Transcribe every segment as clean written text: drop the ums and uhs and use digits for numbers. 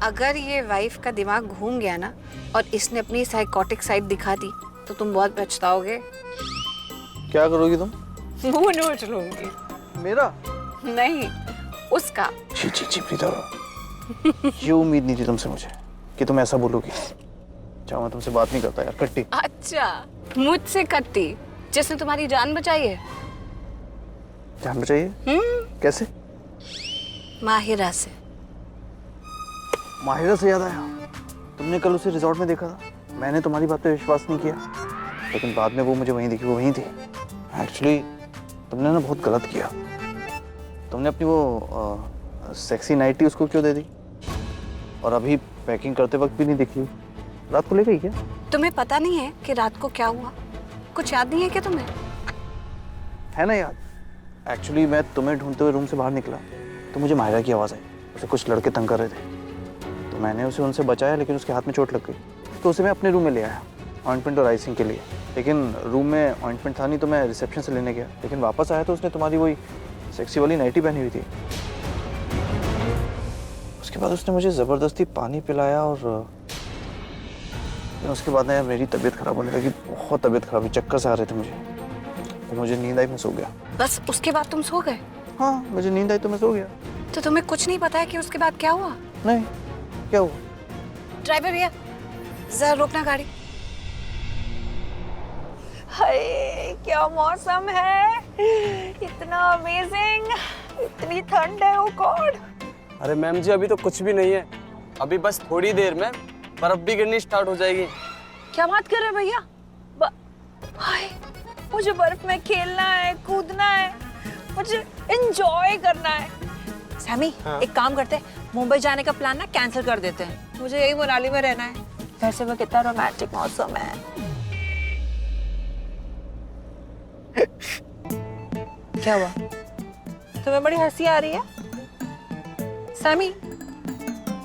अगर ये वाइफ का दिमाग घूम गया ना और इसने अपनी साइकोटिक साइड दिखा दी तो तुम बहुत पछताओगे। क्या करोगी तुम? मुंह नोच लूंगी। मेरा? नहीं, उसका। छी छी छी प्रीता, ये उम्मीद नहीं थी तुमसे मुझे कि तुम ऐसा बोलोगी। चाहो मैं तुमसे बात नहीं करता यार, कट्टी। अच्छा, मुझसे कट्टी, जिसने तुम्हारी जान बचाई है। जान बचाइए? कैसे? माहिरा से। माहिरा से याद आया, तुमने कल उसे रिजॉर्ट में देखा था। मैंने तुम्हारी बात पे विश्वास नहीं किया, लेकिन बाद में वो मुझे वहीं दिखी, वो वहीं थी। एक्चुअली तुमने ना बहुत गलत किया। तुमने अपनी वो सेक्सी नाइटी उसको क्यों दे दी? और अभी पैकिंग करते वक्त भी नहीं दिखी। रात को ले गई क्या? तुम्हें पता नहीं है कि रात को क्या हुआ? कुछ याद नहीं है क्या तुम्हें? है ना याद। एक्चुअली मैं तुम्हें ढूंढते हुए रूम से बाहर निकला तो मुझे माहिरा की आवाज़ आई। उसे कुछ लड़के तंग कर रहे थे, तो मैंने उसे उनसे बचाया, लेकिन उसके हाथ में चोट लग गई। तो उसे मैं अपने रूम में ले आया ऑइंटमेंट और आइसिंग के लिए। लेकिन रूम में ऑइंटमेंट था नहीं, तो मैं रिसेप्शन से लेने गया। लेकिन वापस आया तो उसने तुम्हारी वही सेक्सी वाली नाइटी पहनी हुई थी। उसके बाद उसने मुझे ज़बरदस्ती पानी पिलाया और उसके बाद ना यार मेरी तबीयत खराब होने लगी, बहुत तबीयत खराब हुई, चक्कर से आ रहे थे मुझे। तो मुझे नींद आई, मैं सो गया। बस उसके बाद तुम सो गए? हाँ, मुझे नींद आई तो मैं सो गया। तो तुम्हें कुछ नहीं पता है कि उसके बाद क्या हुआ? नहीं, क्या हुआ? ड्राइवर भैया, जरा रोकना गाड़ी। हाय, क्या मौसम है, इतना अमेजिंग, इतनी ठंड है। ओ गॉड। अरे मैम जी, अभी तो कुछ भी नहीं है। अभी बस थोड़ी देर में बर्फ भी गिरनी स्टार्ट हो जाएगी। क्या बात कर रहे हैं भैया? हाय, मुझे बर्फ में खेलना है, कूदना है, मुझे एंजॉय करना है। सैमी, एक काम करते हैं, मुंबई जाने का प्लान ना कैंसिल कर देते हैं। मुझे यही मनाली में रहना है। वैसे वो कितना रोमांटिक मौसम है। क्या हुआ? तुम्हें बड़ी हंसी आ रही है? सैमी,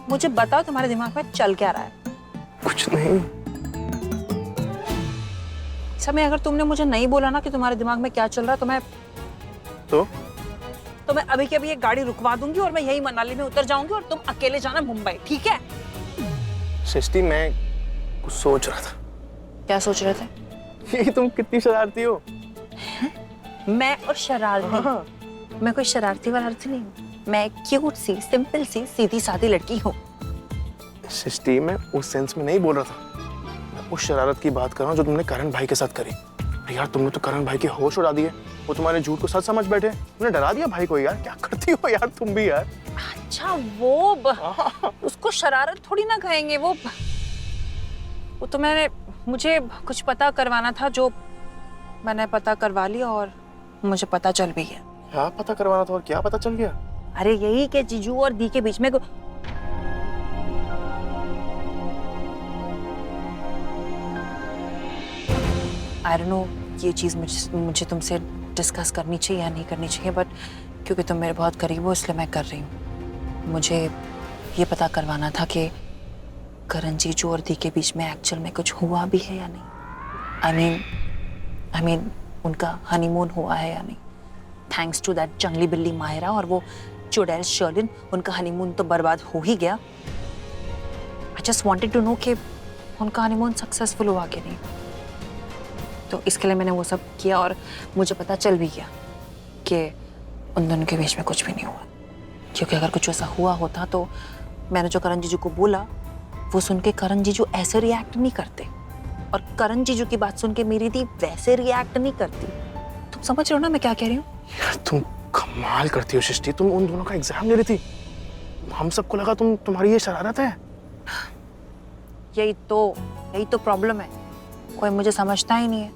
मुझे बताओ तुम्हारे दिमाग में चल क्या रहा है? कुछ नहीं। समय, अगर तुमने मुझे नहीं बोला ना कि तुम्हारे दिमाग में क्या चल रहा है तो मैं अभी के अभी एक गाड़ी रुकवा दूंगी और मैं यही मनाली में उतर जाऊंगी और तुम अकेले जाना मुंबई, ठीक है? सृष्टि, मैं कुछ सोच रहा था। क्या सोच रहे थे? ये तुम कितनी शरारती हो। मैं और शरारती? हाँ। मैं कोई शरारती वरारती नहीं हूँ। मैं क्यूट सी, सिंपल सी, सीधी सादी लड़की हूँ। सृष्टि, मैं उस सेंस में नहीं बोल रहा था। मैं उस शरारत की बात कर रहा हूँ जो तुमने करण भाई के साथ करी। यार, तुमने तो करण भाई के होश उड़ा दिए। वो तुम्हारे झूठ को सच समझ बैठे। तुमने डरा दिया भाई को। यार, क्या करती हो यार तुम भी यार। अच्छा, उसको शरारत थोड़ी ना कहेंगे। वो तो मुझे कुछ पता करवाना था, जो मैंने पता करवा लिया और मुझे पता चल भी गया। क्या पता करवाना था और क्या पता चल गया? अरे यही कि जीजू और दी के बीच में आई डोंट नो ये चीज़ मुझे तुमसे डिस्कस करनी चाहिए या नहीं करनी चाहिए, बट क्योंकि तुम मेरे बहुत करीब हो इसलिए मैं कर रही हूँ। मुझे ये पता करवाना था कि करण जीजू और दी के बीच में एक्चुअल में कुछ हुआ भी है या नहीं। आई मीन उनका हनीमून हुआ है या नहीं। थैंक्स टू दैट जंगली बिल्ली माहिरा और वो चुड़ैल शर्लिन, उनका हनीमून तो बर्बाद हो ही गया। I just wanted to know कि उनका हनीमून सक्सेसफुल हुआ कि नहीं। तो इसके लिए मैंने वो सब किया और मुझे पता चल भी गया कि उन दोनों के बीच में कुछ भी नहीं हुआ। क्योंकि अगर कुछ ऐसा हुआ होता तो मैंने जो करण जीजू को बोला वो सुन के करण जीजू ऐसे रिएक्ट नहीं करते, और करण जीजू की बात सुन के मेरी दी वैसे रिएक्ट नहीं करती। तुम समझ रहे हो ना मैं क्या कह रही हूँ? यार, तुम कमाल करती हो सृष्टि। तुम उन दोनों का एग्जाम ले रही थी, हम सबको लगा तुम्हारी ये शरारत है। यही तो प्रॉब्लम है, कोई मुझे समझता ही नहीं है।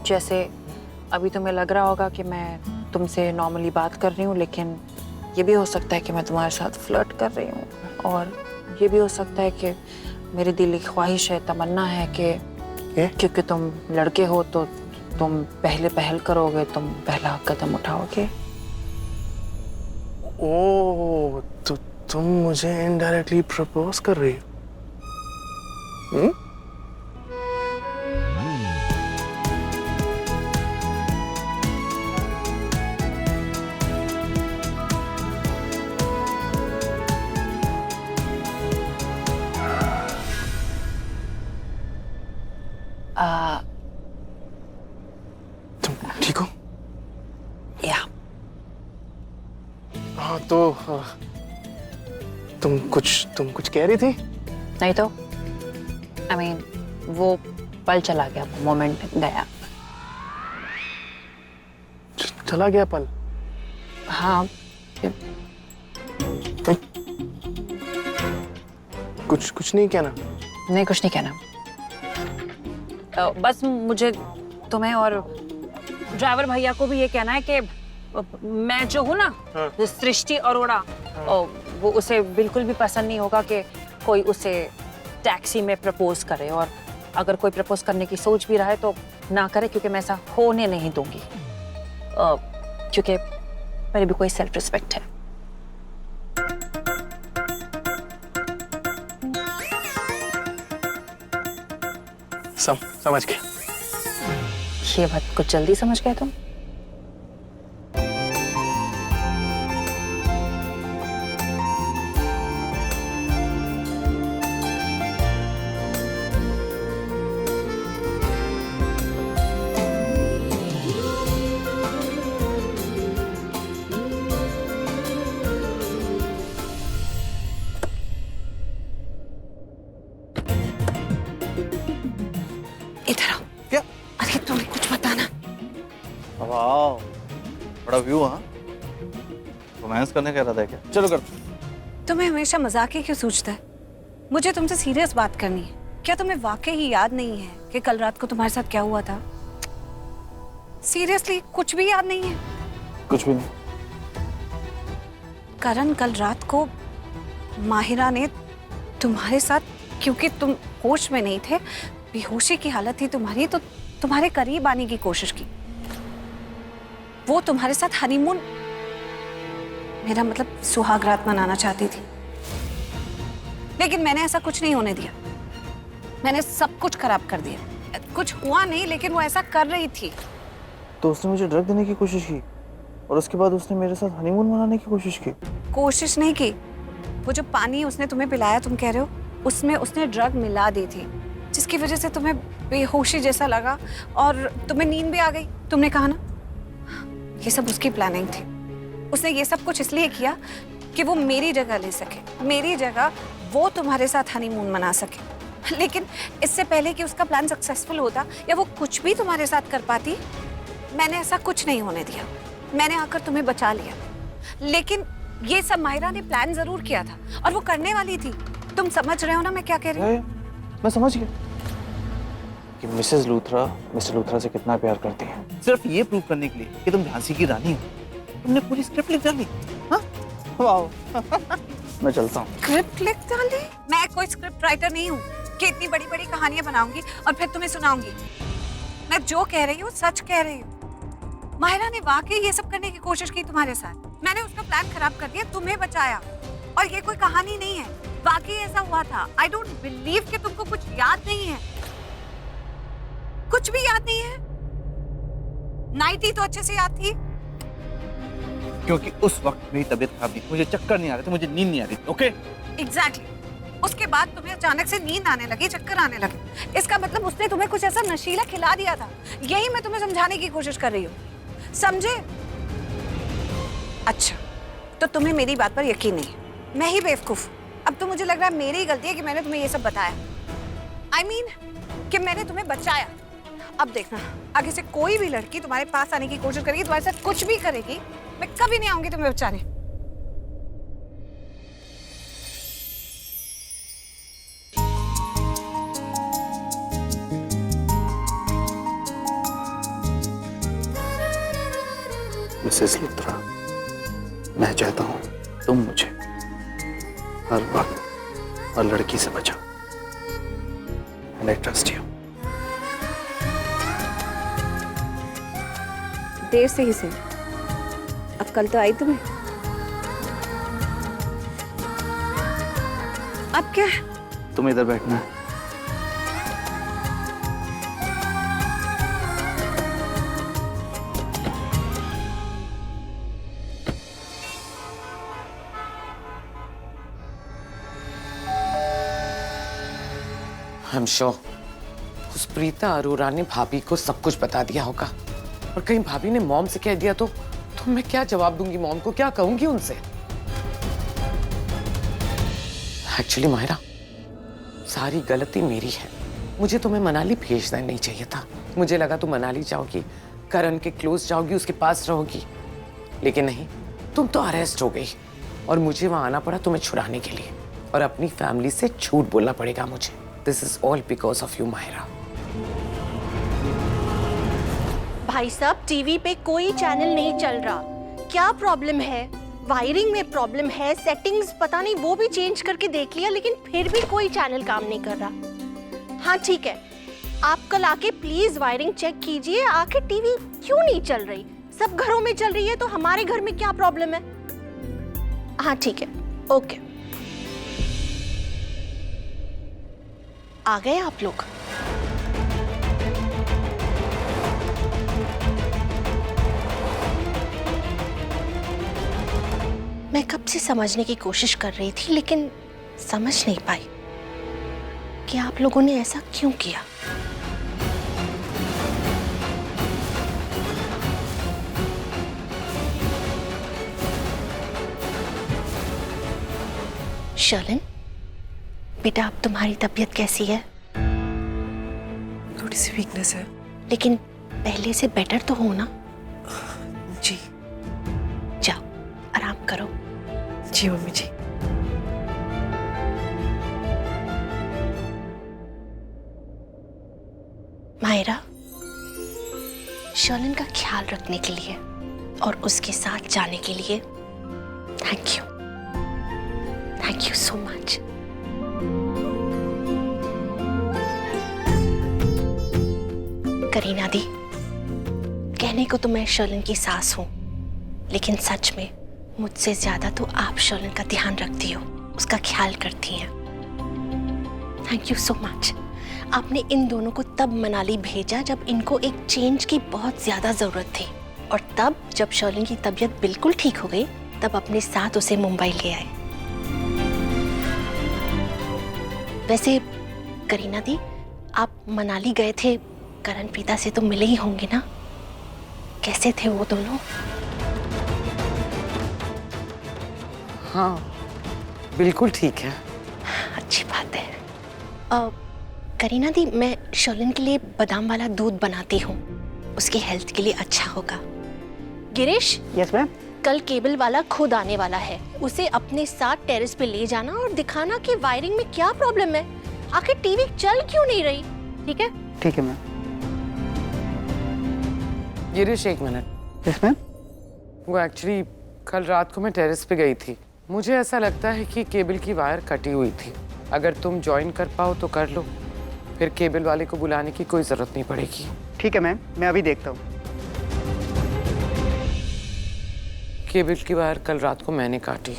जैसे अभी तुम्हें लग रहा होगा कि मैं तुमसे नॉर्मली बात कर रही हूँ, लेकिन ये भी हो सकता है कि मैं तुम्हारे साथ फ्लर्ट कर रही हूँ, और ये भी हो सकता है कि मेरी दिल की ख्वाहिश है, तमन्ना है कि क्योंकि तुम लड़के हो तो तुम पहले पहल करोगे, तुम पहला कदम उठाओगे। ओह, तो तुम मुझे इनडायरेक्टली प्रपोज कर रही हो? तो तुम कुछ कह रही थी? नहीं तो आई मीन वो पल चला गया, मोमेंट गया। चला गया पल? हाँ, कुछ नहीं कहना? नहीं कुछ नहीं कहना। बस मुझे तुम्हें और ड्राइवर भैया को भी ये कहना है कि मैं जो हूँ ना, हाँ। सृष्टि अरोड़ा, वो उसे बिल्कुल भी पसंद नहीं होगा कि कोई उसे टैक्सी में प्रपोज करे, और अगर कोई प्रपोज करने की सोच भी रहा है तो ना करे, क्योंकि मैं ऐसा होने नहीं दूंगी, क्योंकि मेरी भी कोई सेल्फ रिस्पेक्ट है। समझ गए। ये बात कुछ जल्दी समझ गए तुम? इधर आओ। क्या? अरे तुम्हें कुछ बताना। वाह, बड़ा व्यू। हाँ, रोमांस करने का इरादा है क्या? चलो कर। तुम्हें हमेशा मजाक ही क्यों सूझता है? मुझे तुमसे सीरियस बात करनी है। क्या तुम्हें वाकई ही याद नहीं है कि कल रात को तुम्हारे साथ क्या हुआ था? सीरियसली कुछ भी याद नहीं है? कुछ भी नहीं। करण, कल रात को माहिरा ने तुम्हारे साथ, क्योंकि तुम होश में नहीं थे, बेहोशी की हालत थी तुम्हारी, तो तुम्हारे करीब आने की कोशिश की। वो तुम्हारे साथ हनीमून, मेरा मतलब सुहाग रात मनाना चाहती थी, लेकिन मैंने ऐसा कुछ नहीं होने दिया। मैंने सब कुछ खराब कर दिया। कुछ हुआ नहीं, लेकिन वो ऐसा कर रही थी। तो उसने मुझे ड्रग देने की कोशिश की, और उसके बाद उसने मेरे साथ हनीमून मनाने की कोशिश की। कोशिश नहीं की, वो जो पानी उसने तुम्हें पिलाया, तुम कह रहे हो, उसमें उसने ड्रग मिला दी थी, जिसकी वजह से तुम्हें बेहोशी जैसा लगा और तुम्हें नींद भी आ गई। तुमने कहा ना, ये सब उसकी प्लानिंग थी। उसने ये सब कुछ इसलिए किया कि वो मेरी जगह ले सके, मेरी जगह वो तुम्हारे साथ हनीमून मना सके। लेकिन इससे पहले कि उसका प्लान सक्सेसफुल होता या वो कुछ भी तुम्हारे साथ कर पाती, मैंने ऐसा कुछ नहीं होने दिया। मैंने आकर तुम्हें बचा लिया। लेकिन ये सब माहिरा ने प्लान जरूर किया था, और वो करने वाली थी। तुम समझ रहे हो ना मैं क्या कह रही हूँ? मैं समझ गया कि मिसेस लूथरा मिस्टर लूथरा से कितना प्यार करती है। सिर्फ ये प्रूव करने के लिए कि तुम झांसी की रानी हो, तुमने पूरी स्क्रिप्ट लिख डाली। हाँ? वाह। मैं चलता हूँ। स्क्रिप्ट लिख डाली? मैं कोई स्क्रिप्ट राइटर नहीं हूँ कि इतनी बड़ी बड़ी कहानियां बनाऊंगी और फिर तुम्हें सुनाऊंगी। मैं जो कह रही हूँ सच कह रही हूँ। माहिरा ने वाकई ये सब करने की कोशिश की तुम्हारे साथ। मैंने उसका प्लान खराब कर दिया, तुम्हें बचाया, और ये कोई कहानी नहीं है, वाकई ऐसा हुआ था। आई डोंट बिलीव कि तुमको कुछ याद नहीं है। कुछ भी याद नहीं है? नाइटी तो अच्छे से याद थी। क्योंकि उस वक्त मेरी तबीयत खराब थी, मुझे चक्कर नहीं आ रहे थे, मुझे नींद नहीं आ रही थी। ओके? एग्जैक्टली। उसके बाद तुम्हें अचानक से नींद आने लगी, चक्कर आने लगे। इसका मतलब उसने तुम्हें कुछ ऐसा नशीला खिला दिया था। यही मैं तुम्हें समझाने की कोशिश कर रही हूँ, समझे? अच्छा, तो तुम्हें मेरी बात पर यकीन नहीं है। मैं ही बेवकूफ। अब तो मुझे लग रहा है मेरी ही गलती है कि मैंने तुम्हें ये सब बताया। I mean, कि मैंने तुम्हें बचाया। अब देखना, आगे से कोई भी लड़की तुम्हारे पास आने की कोशिश करेगी, तुम्हारे साथ कुछ भी करेगी, मैं कभी नहीं आऊंगी तुम्हें बचाने। मिसेस लूथरा, मैं चाहता हूँ तुम मुझे हर वक्त हर लड़की से बचाओ। And I trust you. देर से ही सही, अब कल तो आई तुम्हें। अब क्या है? तुम इधर बैठना है। I'm sure उस प्रीता अरोरा ने भाभी को सब कुछ बता दिया होगा, और कहीं भाभी ने मॉम से कह दिया तो मैं क्या जवाब दूंगी मॉम को, क्या कहूंगी उनसे? एक्चुअली मायरा, सारी गलती मेरी है। मुझे तुम्हें मनाली भेजना नहीं चाहिए था। मुझे लगा तुम मनाली जाओगी, करण के क्लोज जाओगी, उसके पास रहोगी, लेकिन नहीं, तुम तो अरेस्ट हो गई और मुझे वहां आना पड़ा तुम्हें छुड़ाने के लिए, और अपनी फैमिली से झूठ बोलना पड़ेगा मुझे। This is all because of you Myra. भाई साहब, टीवी पे कोई चैनल नहीं चल रहा। क्या प्रॉब्लम है? वायरिंग में प्रॉब्लम है, सेटिंग्स पता नहीं वो भी चेंज करके देख लिया, लेकिन फिर भी कोई चैनल काम नहीं कर रहा। हाँ ठीक है, आप कल आके प्लीज वायरिंग चेक कीजिए। आखिर टीवी क्यों नहीं चल रही? सब घरों में चल रही है तो हमारे घर में क्या प्रॉब्लम है? हाँ ठीक है, ओके। आ गए आप लोग? मैं कब से समझने की कोशिश कर रही थी, लेकिन समझ नहीं पाई कि आप लोगों ने ऐसा क्यों किया। शर्लिन, बेटा अब तुम्हारी तबीयत कैसी है? थोड़ी सी वीकनेस है। लेकिन पहले से बेटर तो हो ना? जी। जाओ आराम करो। जी मम्मी जी। मायरा, शर्लिन का ख्याल रखने के लिए और उसके साथ जाने के लिए thank you so much. Kareena दी, कहने को तो मैं शर्लिन की सास हूं, लेकिन सच में मुझसे ज्यादा तो आप शर्लिन का ध्यान रखती हो, उसका ख्याल करती हैं। Thank you so much. आपने इन दोनों को तब मनाली भेजा जब इनको एक चेंज की बहुत ज्यादा जरूरत थी, और तब जब शर्लिन की तबीयत बिल्कुल ठीक हो गई, तब अपने साथ उसे मुंबई ले आए। वैसे करीना दी, आप मनाली गए थे, करण प्रीता से तो मिले ही होंगे ना? कैसे थे वो दोनों? हाँ, बिल्कुल ठीक है। अच्छी बात है। करीना दी, मैं शर्लिन के लिए बादाम वाला दूध बनाती हूँ, उसकी हेल्थ के लिए अच्छा होगा। Girish, yes ma'am. कल केबल वाला खुद आने वाला है, उसे अपने साथ टेरेस पे ले जाना और दिखाना कि वायरिंग में क्या प्रॉब्लम है, आखिर टीवी चल क्यों नहीं रही। ठीक है? ठीक है मैम। गिरीश, एक मिनट। Yes ma'am. वो एक्चुअली कल रात को मैं टेरेस पे गई थी। मुझे ऐसा लगता है कि केबल की वायर कटी हुई थी। अगर तुम ज्वाइन कर पाओ तो कर लो, फिर केबल वाले को बुलाने की कोई जरूरत नहीं पड़ेगी। ठीक है मैम, मैं अभी देखता हूँ। केबल की वायर कल रात को मैंने काटी।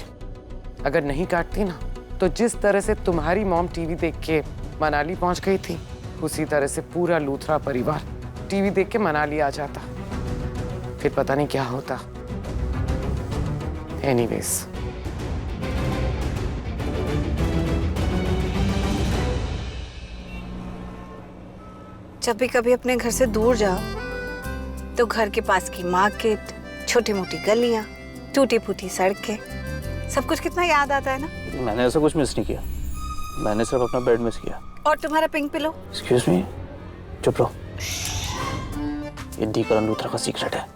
अगर नहीं काटती ना, तो जिस तरह से तुम्हारी मॉम टीवी देख के मनाली पहुंच गई थी, उसी तरह से पूरा लूथरा परिवार टीवी देख के मनाली आ जाता। फिर पता नहीं क्या होता। एनीवेज, जब भी कभी अपने घर से दूर जाओ तो घर के पास की मार्केट, छोटी मोटी गलियां, टूटी फूटी सड़कें, सब कुछ कितना याद आता है ना। मैंने ऐसा कुछ मिस नहीं किया, मैंने सिर्फ अपना बेड मिस किया। और तुम्हारा पिंक पिलो? एक्सक्यूज मी, चुप रहो। ये दी करण लूथरा का सीक्रेट है।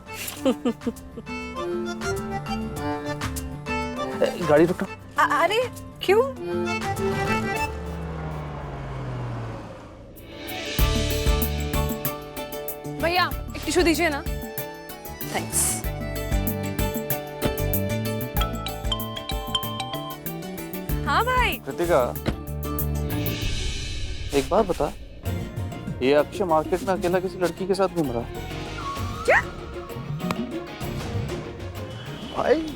गाड़ी रुकना। अरे क्यों? भैया एक टिश्यू दीजिए ना। थैंक्स। हाँ भाई। कृतिका, एक बात बता, ये अक्षय मार्केट में अकेला किसी लड़की के साथ घूम रहा है? क्या? भाई,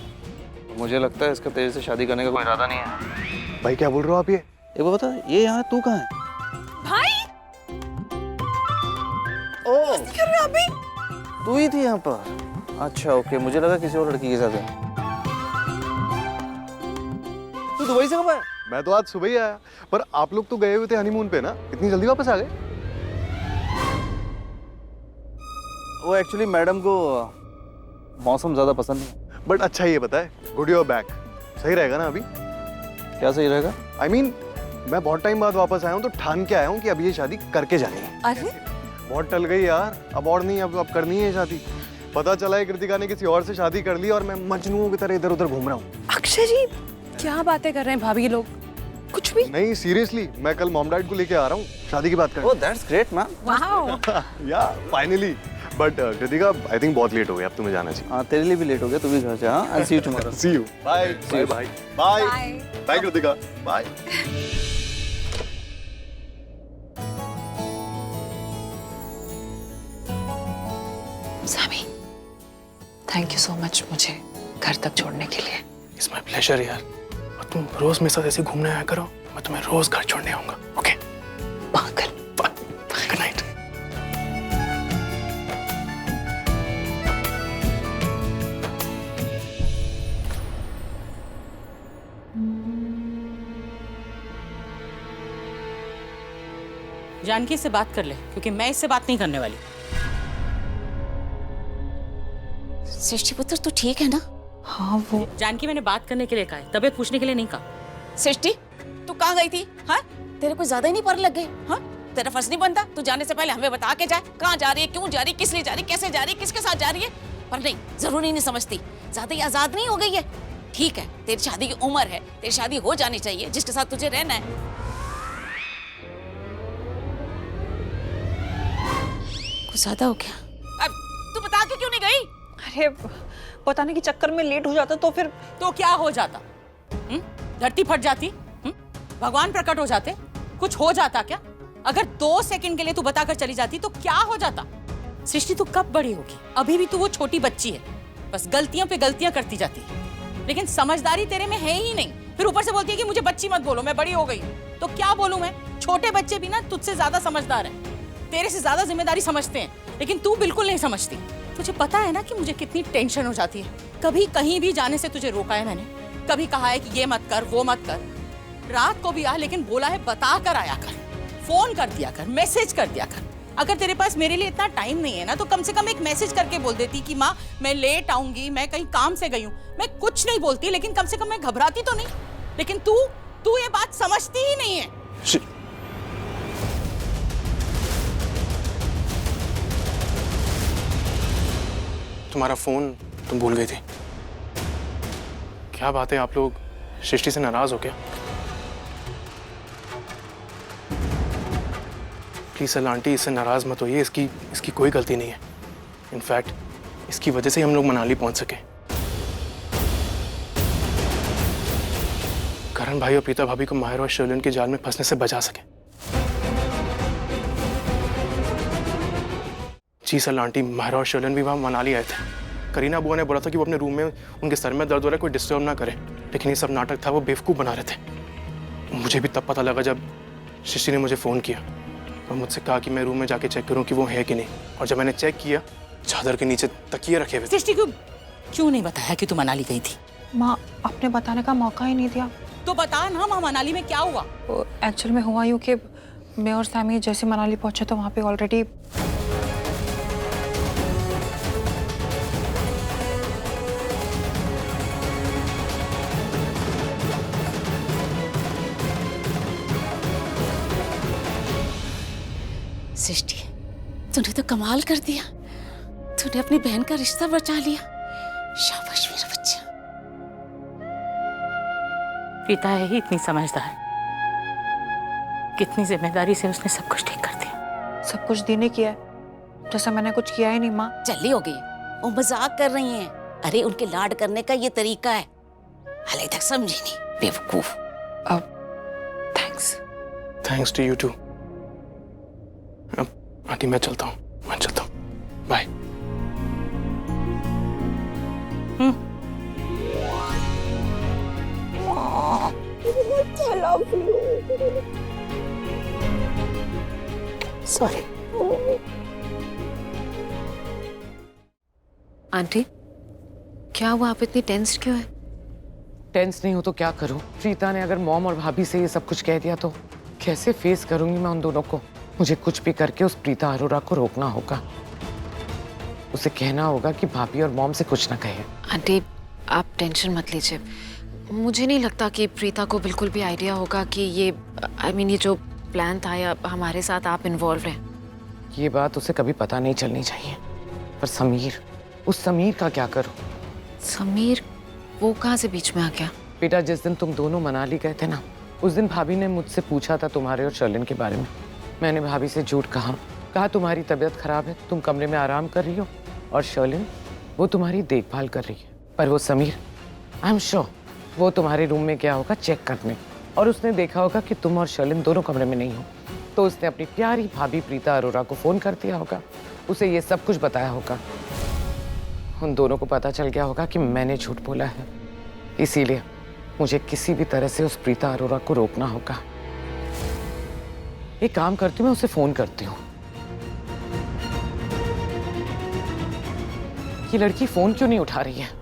मुझे लगता है इसका तेरे से शादी करने का कोई इरादा नहीं है। भाई क्या बोल रहे हो आप? ये एक बात बता, ये यहाँ तू कहाँ है? भाई ओ, कर रहे हो अभी? तू ही थी यहाँ पर? अच्छा ओके, मुझे लगा किसी और लड़की के साथ है। तू दुबई से कब आया? मैं तो आज सुबह ही आया, पर आप लोग तो गए हुए थे हनीमून पे ना, इतनी जल्दी वापस आ गए? वो एक्चुअली मैडम को मौसम ज्यादा पसंद नहीं है। बट अच्छा ये बताए, गुड योर बैक, सही रहेगा ना अभी? क्या सही रहेगा? I mean, मैं बहुत टाइम बाद वापस आया हूँ तो ठान के आया हूँ कि अब ये शादी करके जानी है। अरे बहुत टल गई यार, अब और नहीं, अब करनी है शादी। पता चला है कृतिका ने किसी और से शादी कर ली और मैं मजनू की तरह इधर उधर घूम रहा हूँ। अक्षय जी क्या बातें कर रहे हैं भाभी लोग? कुछ भी नहीं सीरियसली, मैं कल मॉम डैड को लेके आ रहा हूँ शादी की बात ओह करने। That's great ma'am. वाओ, या finally. But Kritika I think बहुत लेट हो गया, अब तुम्हें जाना चाहिए। हाँ तेरे लिए भी लेट हो गया, तू भी घर जा। हाँ I see you tomorrow. See you. Bye bye bye bye bye. Bye Kritika bye. Sammy, thank you so much मुझे घर तक छोड़ने के लिए। इट्स माय प्लेजर यार। और तुम रोज मेरे साथ ऐसे घूमने आया करो, मैं तुम्हें रोज घर छोड़ने आऊंगा। ओके पागल। Good night. जानकी से बात कर ले, क्योंकि मैं इससे बात नहीं करने वाली। सृष्टि पुत्र तू ठीक है ना? हाँ वो जानकी मैंने बात करने के लिए कहा है, तबीयत पूछने के लिए नहीं कहा। सृष्टि तू कहाँ गई थी? हाँ तेरे को ज्यादा ही नहीं पर लग गए? हाँ तेरा फर्ज नहीं बनता तू जाने से पहले हमें बता के जाए कहाँ जा रही है, क्यों जा रही है, किस लिए जा रही है, कैसे जा रही है, किसके साथ जा रही है। पर नहीं, जरूरी नहीं समझती, ज्यादा ही आजाद नहीं हो गई है। ठीक है तेरी शादी की उम्र है, तेरी शादी हो जानी चाहिए जिसके साथ तुझे रहना है। कुछ ज्यादा हो गया। अब तू बता के क्यों नहीं गई? अरे बताने के चक्कर में लेट हो जाता तो फिर तो क्या हो जाता? धरती फट जाती? भगवान प्रकट हो जाते? कुछ हो जाता क्या? अगर 2 सेकंड के लिए तू बताकर चली जाती तो क्या हो जाता? सृष्टि तू कब बड़ी होगी? अभी भी तू वो छोटी बच्ची है, बस गलतियों पे गलतियां करती जाती है, लेकिन समझदारी तेरे में है ही नहीं। फिर ऊपर से बोलती है कि मुझे बच्ची मत बोलो, मैं बड़ी हो गई। तो क्या बोलूं मैं? छोटे बच्चे भी ना तुझसे ज्यादा समझदार हैं, तेरे से ज्यादा जिम्मेदारी समझते हैं, लेकिन तू बिल्कुल नहीं समझती। तुझे पता है ना कि मुझे कितनी टेंशन हो जाती है। कभी कहीं भी जाने से तुझे रोका है मैंने, कभी कहा है कि ये मत कर वो मत कर। रात को भी आ, लेकिन बोला है बता कर आया कर, फोन कर दिया कर, मैसेज कर दिया कर। अगर तेरे पास मेरे लिए इतना टाइम नहीं है ना तो कम से कम एक मैसेज करके बोल देती कि माँ मैं लेट आऊंगी, मैं कहीं काम से गई हूँ। मैं कुछ नहीं बोलती, लेकिन कम से कम मैं घबराती तो नहीं। लेकिन तू ये बात समझती ही नहीं है। तुम्हारा फोन तुम भूल गई थी। क्या बात है, आप लोग सृष्टि से नाराज हो क्या? प्लीज सर आंटी, इससे नाराज मत होइए, इसकी कोई गलती नहीं है। इनफैक्ट इसकी वजह से हम लोग मनाली पहुंच सके। करण भाई और प्रीता भाभी को माहिर और शर्लिन के जाल में फंसने से बचा सके। जी सर आंटी, माहिर और शर्लिन भी वहां मनाली आए थे। करीना बुआ ने बोला था कि वो अपने रूम में उनके सर में दर्द हो रहा है, कोई डिस्टर्ब ना करे, लेकिन ये सब नाटक था, वो बेवकूफ़ बना रहे थे। मुझे भी तब पता लगा जब सृष्टि ने मुझे फ़ोन किया और मुझसे कहा कि मैं रूम में जाके चेक करूं कि वो है कि नहीं। और जब मैंने चेक किया, चादर के नीचे तकिए रखे हुए थे। सृष्टि क्यों नहीं बताया कि तू मनाली गई थी? माँ आपने बताने का मौका ही नहीं दिया। तो बता ना माँ, मनाली में क्या हुआ? एक्चुअल में हुआ यूँ कि मैं और सैमी जैसे मनाली पहुंचे तो वहाँ पे ऑलरेडी सृष्टि तूने तो कमाल कर दिया, तूने अपनी बहन का रिश्ता बचा लिया। शाबाश मेरा बच्चा। प्रीता है ही इतनी समझदार, कितनी जिम्मेदारी से उसने सब कुछ ठीक कर दिया। सब कुछ दीने किया है, जैसा मैंने कुछ किया ही नहीं माँ। जल्दी हो गई, वो मजाक कर रही हैं। अरे उनके लाड करने का ये तरीका है, हाले तक समझी नहीं, बेवकूफ। अब thanks to you too. Aunty मैं चलता हूँ, बाय। सॉरी आंटी क्या हुआ, आप इतनी टेंस क्यों है? टेंस नहीं हो तो क्या करूं? प्रीता ने अगर मॉम और भाभी से ये सब कुछ कह दिया तो कैसे फेस करूंगी मैं उन दोनों को? मुझे कुछ भी करके उस प्रीता अरोरा को रोकना होगा। उसे कहना होगा कि भाभी और मॉम से कुछ ना कहे। आंटी आप टेंशन मत लीजिए, मुझे नहीं लगता कि प्रीता को बिल्कुल भी आइडिया होगा कि ये ये जो प्लान था या हमारे साथ आप इन्वॉल्व हैं। ये बात उसे कभी पता नहीं चलनी चाहिए। पर समीर, उस समीर का क्या करूं? समीर वो कहाँ से बीच में आ गया? बेटा, जिस दिन तुम दोनों मनाली गए थे ना, उस दिन भाभी ने मुझसे पूछा था तुम्हारे और शर्लिन के बारे में। मैंने भाभी से झूठ कहा तुम्हारी तबीयत खराब है, तुम कमरे में आराम कर रही हो, और शर्लिन वो तुम्हारी देखभाल कर रही है। पर वो समीर, आई एम श्योर वो तुम्हारे रूम में गया होगा चेक करने, और उसने देखा होगा कि तुम और शर्लिन दोनों कमरे में नहीं हो, तो उसने अपनी प्यारी भाभी प्रीता अरोरा को फोन कर दिया होगा, उसे ये सब कुछ बताया होगा। उन दोनों को पता चल गया होगा कि मैंने झूठ बोला है, इसीलिए मुझे किसी भी तरह से उस प्रीता अरोरा को रोकना होगा। एक काम करती हूँ, मैं उसे फोन करती हूँ। ये लड़की फोन क्यों नहीं उठा रही है?